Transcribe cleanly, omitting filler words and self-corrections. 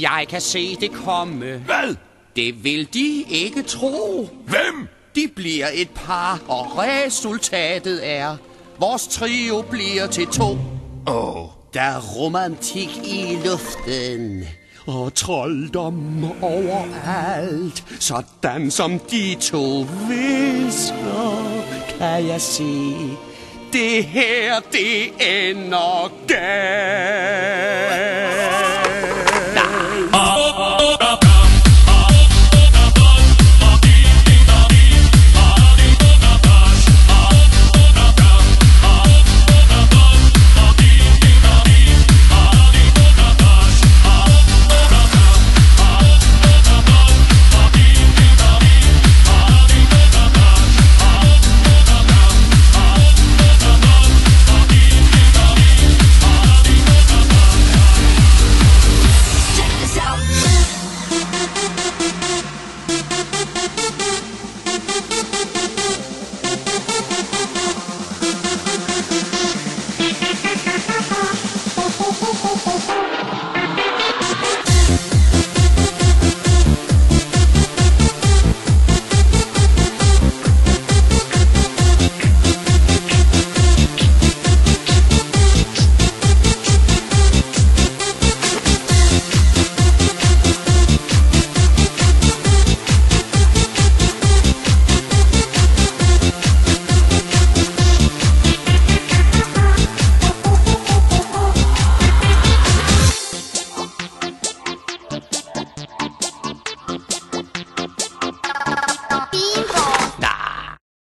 Jeg kan se det komme. Hvad? Det vil de ikke tro. Hvem? De bliver et par, og resultatet er, vores trio bliver til 2. Der er romantik i luften, og trolddom overalt. Sådan som de 2 visker, kan jeg se. Det her, det ender galt.